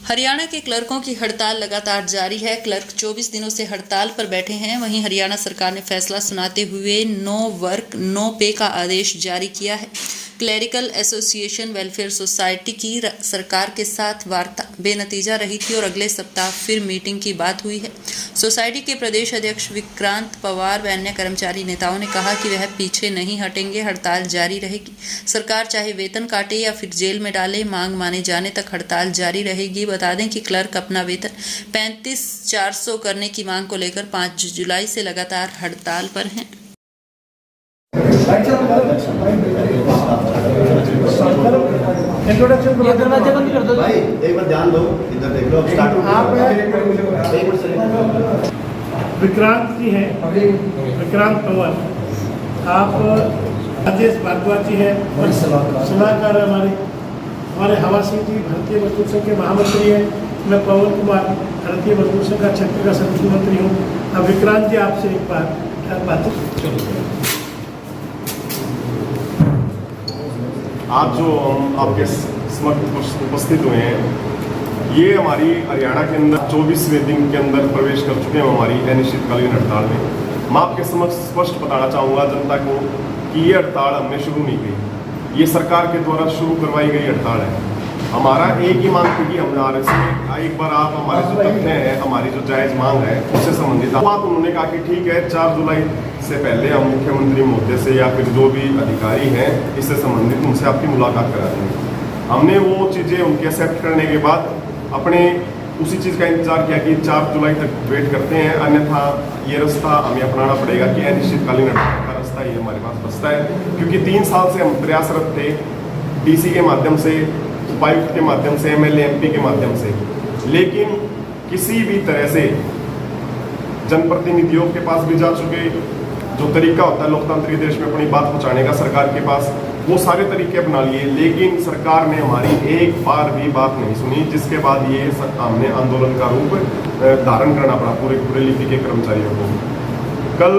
हरियाणा के क्लर्कों की हड़ताल लगातार जारी है। क्लर्क 24 दिनों से हड़ताल पर बैठे हैं। वहीं हरियाणा सरकार ने फैसला सुनाते हुए नो वर्क नो पे का आदेश जारी किया है। क्लरिकल एसोसिएशन वेलफेयर सोसाइटी की सरकार के साथ वार्ता बेनतीजा रही थी और अगले सप्ताह फिर मीटिंग की बात हुई है। सोसाइटी के प्रदेश अध्यक्ष विक्रांत पवार व अन्य कर्मचारी नेताओं ने कहा कि वह पीछे नहीं हटेंगे, हड़ताल जारी रहेगी। सरकार चाहे वेतन काटे या फिर जेल में डाले, मांग माने जाने तक हड़ताल जारी रहेगी। बता दें कि क्लर्क अपना वेतन 35,400 करने की मांग को लेकर 5 जुलाई से लगातार हड़ताल पर हैं। इंट्रोडक्शन दरवाजे बंद कर दो भाई, एक बार ध्यान दो, इधर देख लो। स्टार्ट विक्रांत जी हैं, विक्रांत पवार। आप राजेश भारद्वाज जी हैं, सलाहकार हमारे हवा सिंह जी भारतीय मजदूर संघ के महामंत्री हैं। मैं पवन कुमार भारतीय मजदूर संघ का क्षेत्र का समिति मंत्री हूँ। अब विक्रांत जी आपसे एक बार बात। आज जो हम आपके समक्ष उपस्थित हुए हैं, ये हमारी हरियाणा के अंदर 24वें दिन के अंदर प्रवेश कर चुके हैं हमारी अनिश्चितकालीन हड़ताल में। मैं आपके समक्ष स्पष्ट बताना चाहूँगा जनता को कि ये हड़ताल हमने शुरू नहीं की, ये सरकार के द्वारा शुरू करवाई गई हड़ताल है। हमारा एक ही मांग थी कि हमारे से एक बार आप हमारे जो तथ्य हैं, हमारी जो जायज़ मांग है उससे संबंधित बात उन्होंने कहा कि ठीक है 4 जुलाई से पहले हम मुख्यमंत्री महोदय से या फिर जो भी अधिकारी हैं इससे संबंधित उनसे आपकी मुलाकात करा देंगे। हमने वो चीज़ें उनके एक्सेप्ट करने के बाद अपने उसी चीज़ का इंतजार किया कि 4 जुलाई तक वेट करते हैं, अन्यथा ये रास्ता हमें अपनाना पड़ेगा कि अनिश्चितकालीन हड़ताल का रास्ता ही हमारे पास बचता है। क्योंकि 3 साल से हम प्रयासरत थे, डीसी के माध्यम से, उपायुक्त के माध्यम से, MLA MP के माध्यम से, लेकिन किसी भी तरह से जनप्रतिनिधियों के पास भी जा चुके। जो तरीका होता है लोकतांत्रिक देश में अपनी बात पहुंचाने का सरकार के पास, वो सारे तरीके अपना लिए, लेकिन सरकार ने हमारी एक बार भी बात नहीं सुनी, जिसके बाद ये हमने आंदोलन का रूप धारण करना पड़ा पूरे लिपि के कर्मचारियों को। कल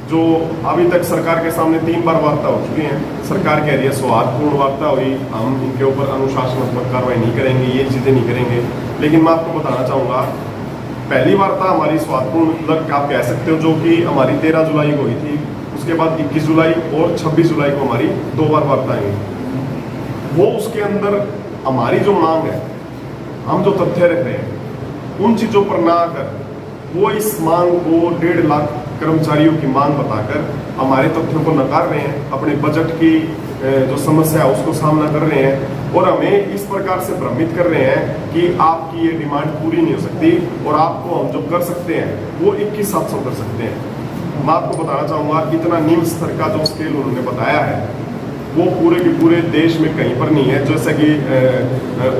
जो अभी तक सरकार के सामने 3 बार वार्ता हो चुकी है, सरकार कह रही है सौहार्दपूर्ण वार्ता हुई, हम इनके ऊपर अनुशासनात्मक कार्रवाई नहीं करेंगे, ये चीज़ें नहीं करेंगे। लेकिन मैं आपको बताना चाहूँगा, पहली वार्ता हमारी स्वादपूर्ण लग आप कह सकते हो, जो कि हमारी 13 जुलाई को हुई थी। उसके बाद 21 जुलाई और 26 जुलाई को हमारी 2 बार वार्ताएं हुई। वो उसके अंदर हमारी जो मांग है, हम जो तथ्य रख रहे हैं, उन चीज़ों पर ना आकर वो इस मांग को 1.5 लाख कर्मचारियों की मांग बताकर हमारे तथ्यों को नकार रहे हैं, अपने बजट की जो समस्या है उसको सामना कर रहे हैं और हमें इस प्रकार से भ्रमित कर रहे हैं कि आपकी ये डिमांड पूरी नहीं हो सकती और आपको हम जो कर सकते हैं वो 21,700 कर सकते हैं। मैं आपको बताना चाहूँगा, इतना निम्न स्तर का जो स्केल उन्होंने बताया है वो पूरे के पूरे देश में कहीं पर नहीं है। जैसा कि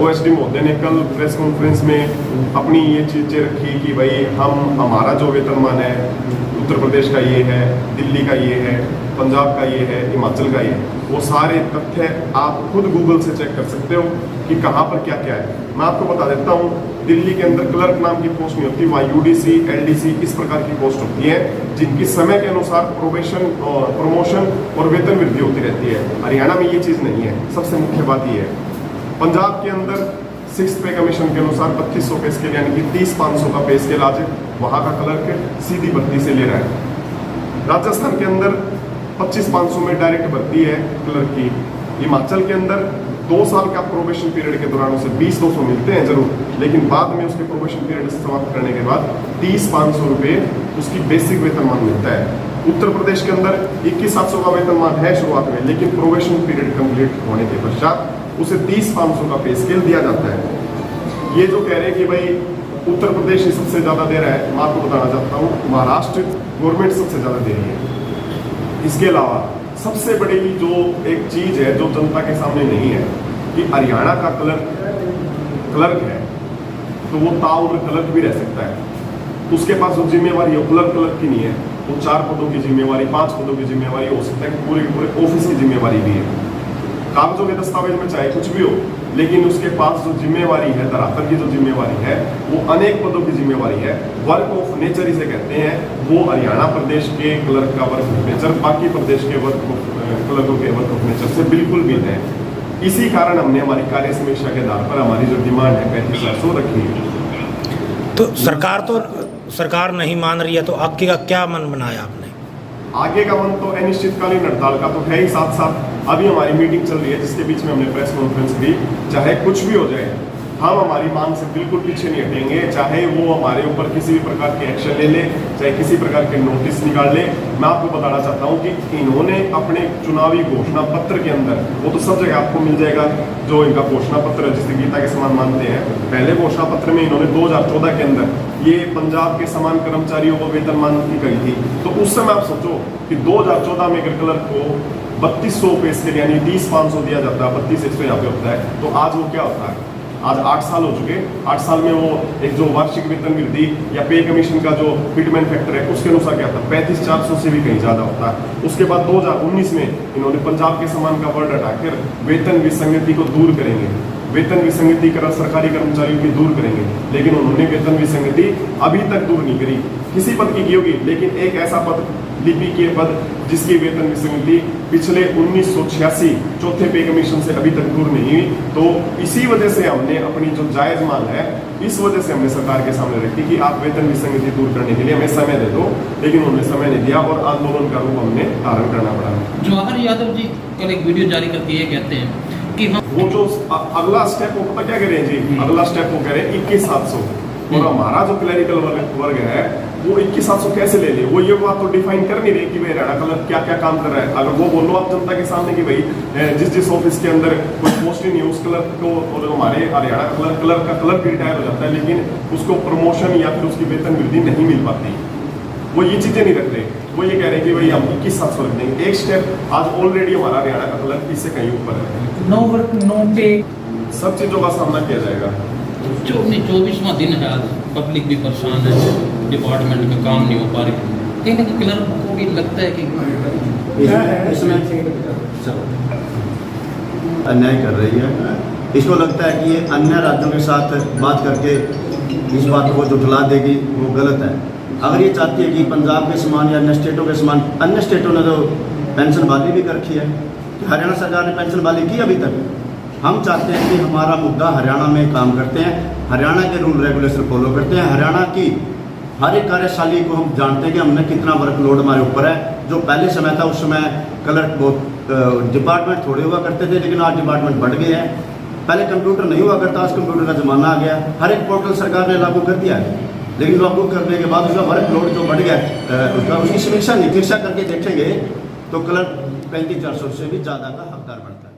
OSD महोदय ने कल प्रेस कॉन्फ्रेंस में अपनी ये चीज़ें रखी कि भाई हमारा जो वेतनमान है उत्तर प्रदेश का ये है, दिल्ली का ये है, पंजाब का ये है, हिमाचल का ये है, वो सारे तथ्य आप खुद गूगल से चेक कर सकते हो कि कहाँ पर क्या क्या है। मैं आपको बता देता हूँ, दिल्ली के अंदर क्लर्क नाम की पोस्ट नहीं होती, वहाँ UDC, LDC इस प्रकार की पोस्ट होती है, जिनकी समय के अनुसार प्रमोशन और वेतन वृद्धि होती रहती है। हरियाणा में ये चीज़ नहीं है। सबसे मुख्य बात ये है, पंजाब के अंदर 6 पे कमीशन के अनुसार 3200 पे स्केल यानी कि 30,500 का पे स्केल आज वहाँ का क्लर्क सीधी भर्ती से ले रहा है। राजस्थान के अंदर 25,500 में डायरेक्ट भर्ती है क्लर्क की। हिमाचल के अंदर 2 साल का प्रोबेशन पीरियड के दौरान उसे 20,200 मिलते हैं जरूर, लेकिन बाद में उसके प्रोबेशन पीरियड समाप्त करने के बाद 30,500 रुपये उसकी बेसिक वेतनमान मिलता है। उत्तर प्रदेश के अंदर 21,700 का वेतनमान है शुरुआत में, लेकिन प्रोबेशन पीरियड कंप्लीट होने के पश्चात उसे 30,500 का पे स्केल दिया जाता है। ये जो कह रहे हैं कि भाई उत्तर प्रदेश ही सबसे ज़्यादा दे रहा है, मैं आपको बताना चाहता हूँ महाराष्ट्र गवर्नमेंट सबसे ज़्यादा दे रही है। इसके अलावा सबसे बड़ी जो एक चीज़ है जो जनता के सामने नहीं है कि हरियाणा का क्लर्क है तो वो ताउम्र क्लर्क भी रह सकता है। उसके पास जो जिम्मेवारी है क्लर्क की नहीं है, वो 4 पदों की जिम्मेवारी, 5 पदों की जिम्मेवारी हो सकता है, पूरे के पूरे ऑफिस की जिम्मेवारी भी है। कागजों के दस्तावेज में चाहे कुछ भी हो, लेकिन उसके पास जो जिम्मेवारी है, धरातल की जो जिम्मेवारी है, वो अनेक पदों की जिम्मेवारी है। वर्क ऑफ नेचर इसे कहते हैं। वो हरियाणा प्रदेश के क्लर्क का वर्क ऑफ नेचर बाकी प्रदेश के क्लर्कों के वर्क ऑफ नेचर से बिल्कुल भिन्न है। इसी कारण हमने हमारी कार्य समीक्षा के आधार पर हमारी जो डिमांड है 35,000 रखी है। तो सरकार नहीं मान रही है, तो आगे का क्या मन बनाया आपने? आगे का मन तो अनिश्चितकालीन हड़ताल का तो है ही, साथ साथ अभी हमारी मीटिंग चल रही है जिसके बीच में हमने प्रेस कॉन्फ्रेंस की। चाहे कुछ भी हो जाए, हम हमारी मांग से बिल्कुल पीछे नहीं हटेंगे, चाहे वो हमारे ऊपर किसी भी प्रकार के एक्शन ले ले, चाहे किसी प्रकार के नोटिस निकाल ले। मैं आपको बताना चाहता हूँ कि इन्होंने अपने चुनावी घोषणा पत्र के अंदर, वो तो सब जगह आपको मिल जाएगा जो इनका घोषणा पत्र है जिसे गीता के समान मानते हैं, पहले घोषणा पत्र में इन्होंने 2014 के अंदर ये पंजाब के समान कर्मचारियों को वेतनमान की करी थी। तो उस समय आप सोचो कि 2014 में अगर क्लर्क को 3200 पे स्केल यानी 30,500 दिया जाता है, 32,100 यहाँ पे होता है, तो आज वो क्या होता है? आज 8 साल हो चुके, 8 साल में वो एक जो वार्षिक वेतन वृद्धि या पे कमीशन का जो फिटमैन फैक्टर है उसके अनुसार क्या होता है? 35,400 से भी कहीं ज़्यादा होता है। उसके बाद 2019 में इन्होंने पंजाब के समान का वर्ड हटाकर वेतन विसंगति को दूर करेंगे, वेतन विसंगति कर सरकारी कर्मचारियों की दूर करेंगे, लेकिन उन्होंने वेतन विसंगति अभी तक दूर नहीं करी। किसी पद की होगी, लेकिन एक ऐसा पद लिपिकीय पद जिसकी वेतन विसंगति पिछले 1986 चौथे पे कमीशन से अभी तक दूर नहीं हुई। तो इसी वजह से हमने अपनी जो जायज मांग है, इस वजह से हमने सरकार के सामने रखी कि आप वेतन विसंगति दूर करने के लिए हमें समय दे दो, लेकिन उन्होंने समय नहीं दिया और आंदोलन का रूप हमने धारण करना पड़ा। जवाहर यादव जी कल एक वीडियो जारी करके ये कहते हैं कि हम वो जो अगला स्टेप वो पता क्या करें जी, अगला स्टेप वो कह रहे हैं 21,700, और हमारा जो क्लरिकल वर्ग है वो 21,700 कैसे ले ले? वो ये बात तो डिफाइन कर नहीं रहे कि भाई हरियाणा क्लर्क क्या क्या काम कर रहा है। अगर वो बोलो आप जनता के सामने कि भाई जिस ऑफिस के अंदर कोई पोस्ट ही नहीं है उस क्लर्क को, और हमारे हरियाणा क्लर्क रिटायर हो जाता है लेकिन उसको प्रमोशन या फिर उसकी वेतन वृद्धि नहीं मिल पाती, वो ये चीजें नहीं रख रहे। वो ये कह रहे हैं कि भाई हम 21,700 रख देंगे। एक स्टेप आज ऑलरेडी हमारा हरियाणा का क्लर्क इससे कहीं ऊपर है। नो वर्क नो पे सब चीजों का सामना किया जाएगा। 24वां दिन है आज, पब्लिक भी परेशान है, डिपार्टमेंट में काम नहीं हो पा रही, कहीं ना कहीं क्लर्क को भी लगता है कि इसमें अन्याय कर रही है। इसको लगता है कि ये अन्य राज्यों के साथ बात करके इस बात को जुटला देगी, वो गलत है। अगर ये चाहती है कि पंजाब के समान या अन्य स्टेटों के समान, अन्य स्टेटों ने तो पेंशन बहाली भी कर रखी है, हरियाणा सरकार ने पेंशन बहाली की अभी तक। हम चाहते हैं कि हमारा मुद्दा हरियाणा में काम करते हैं, हरियाणा के रूल रेगुलेशन फॉलो करते हैं, हरियाणा की हर एक कार्यशाली को हम जानते हैं कि हमने कितना वर्कलोड हमारे ऊपर है। जो पहले समय था उस समय क्लर्क बहुत डिपार्टमेंट थोड़े हुआ करते थे, लेकिन आज डिपार्टमेंट बढ़ गए हैं। पहले कंप्यूटर नहीं हुआ करता, आज कंप्यूटर का ज़माना आ गया। हर एक पोर्टल सरकार ने लागू कर दिया है, लेकिन लागू करने के बाद उसका वर्कलोड जो बढ़ गया उसकी समीक्षा निरीक्षा करके देखेंगे तो क्लर्क 35,400 से भी ज़्यादा का हकदार बनता है।